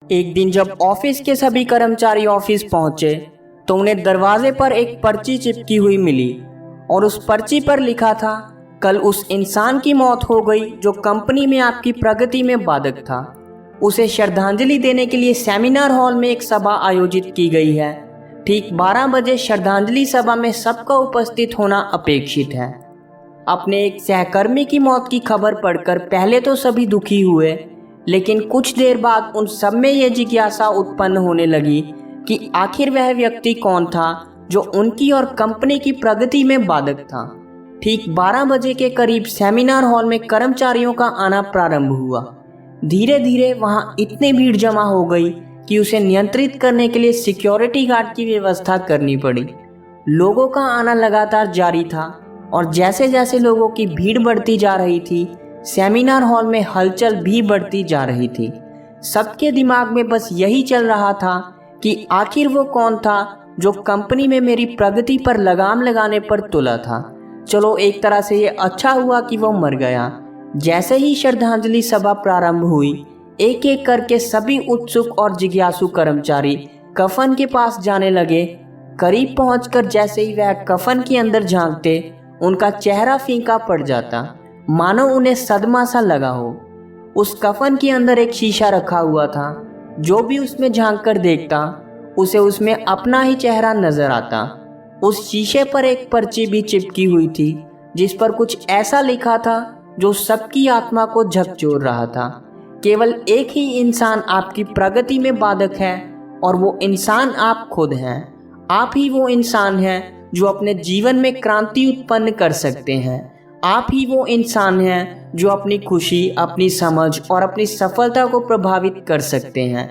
एक दिन जब ऑफिस के सभी कर्मचारी ऑफिस पहुंचे तो उन्हें दरवाजे पर एक पर्ची चिपकी हुई मिली और उस पर्ची पर लिखा था, कल उस इंसान की मौत हो गई जो कंपनी में आपकी प्रगति में बाधक था। उसे श्रद्धांजलि देने के लिए सेमिनार हॉल में एक सभा आयोजित की गई है। ठीक 12 बजे श्रद्धांजलि सभा में सबका उपस्थित होना अपेक्षित है। अपने एक सहकर्मी की मौत की खबर पढ़कर पहले तो सभी दुखी हुए, लेकिन कुछ देर बाद उन सब में यह जिज्ञासा उत्पन्न होने लगी कि आखिर वह व्यक्ति कौन था जो उनकी और कंपनी की प्रगति में बाधक था। ठीक 12 बजे के करीब सेमिनार हॉल में कर्मचारियों का आना प्रारंभ हुआ। धीरे धीरे वहां इतनी भीड़ जमा हो गई कि उसे नियंत्रित करने के लिए सिक्योरिटी गार्ड की व्यवस्था करनी पड़ी। लोगों का आना लगातार जारी था और जैसे जैसे लोगों की भीड़ बढ़ती जा रही थी, सेमिनार हॉल में हलचल भी बढ़ती जा रही थी। सबके दिमाग में बस यही चल रहा था कि आखिर वो कौन था जो कंपनी में मेरी प्रगति पर लगाम लगाने पर तुला था। चलो, एक तरह से ये अच्छा हुआ कि वो मर गया। जैसे ही श्रद्धांजलि सभा प्रारंभ हुई, एक एक करके सभी उत्सुक और जिज्ञासु कर्मचारी कफन के पास जाने लगे। करीब पहुंचकर जैसे ही वह कफन के अंदर झांकते, उनका चेहरा फीका पड़ जाता, मानो उन्हें सदमा सा लगा हो। उस कफन के अंदर एक शीशा रखा हुआ था। जो भी उसमें झांक कर देखता, उसे उसमें अपना ही चेहरा नजर आता। उस शीशे पर एक पर्ची भी चिपकी हुई थी जिस पर कुछ ऐसा लिखा था जो सबकी आत्मा को झकझोर रहा था। केवल एक ही इंसान आपकी प्रगति में बाधक है और वो इंसान आप खुद हैं। आप ही वो इंसान हैं जो अपने जीवन में क्रांति उत्पन्न कर सकते हैं। आप ही वो इंसान हैं जो अपनी खुशी, अपनी समझ और अपनी सफलता को प्रभावित कर सकते हैं।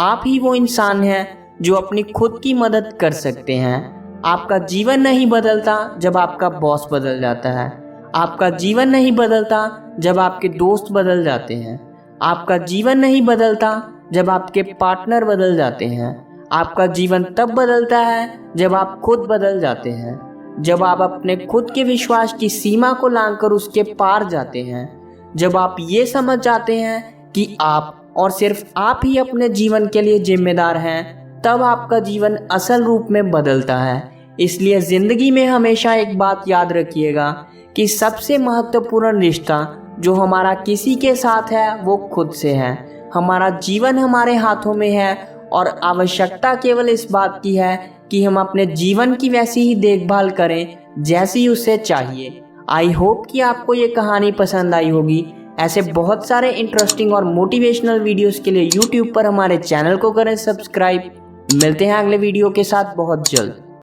आप ही वो इंसान हैं जो अपनी खुद की मदद कर सकते हैं। आपका जीवन नहीं बदलता जब आपका बॉस बदल जाता है। आपका जीवन नहीं बदलता जब आपके दोस्त बदल जाते हैं। आपका जीवन नहीं बदलता जब आपके पार्टनर बदल जाते हैं। आपका जीवन तब बदलता है जब आप खुद बदल जाते हैं, जब आप अपने खुद के विश्वास की सीमा को लांघकर उसके पार जाते हैं, जब आप ये समझ जाते हैं कि आप और सिर्फ आप ही अपने जीवन के लिए जिम्मेदार हैं, तब आपका जीवन असल रूप में बदलता है। इसलिए ज़िंदगी में हमेशा एक बात याद रखिएगा कि सबसे महत्वपूर्ण रिश्ता जो हमारा किसी के साथ है वो खुद से है। हमारा जीवन हमारे हाथों में है और आवश्यकता केवल इस बात की है कि हम अपने जीवन की वैसी ही देखभाल करें जैसी उसे चाहिए। आई होप कि आपको ये कहानी पसंद आई होगी। ऐसे बहुत सारे इंटरेस्टिंग और मोटिवेशनल वीडियोस के लिए यूट्यूब पर हमारे चैनल को करें सब्सक्राइब। मिलते हैं अगले वीडियो के साथ बहुत जल्द।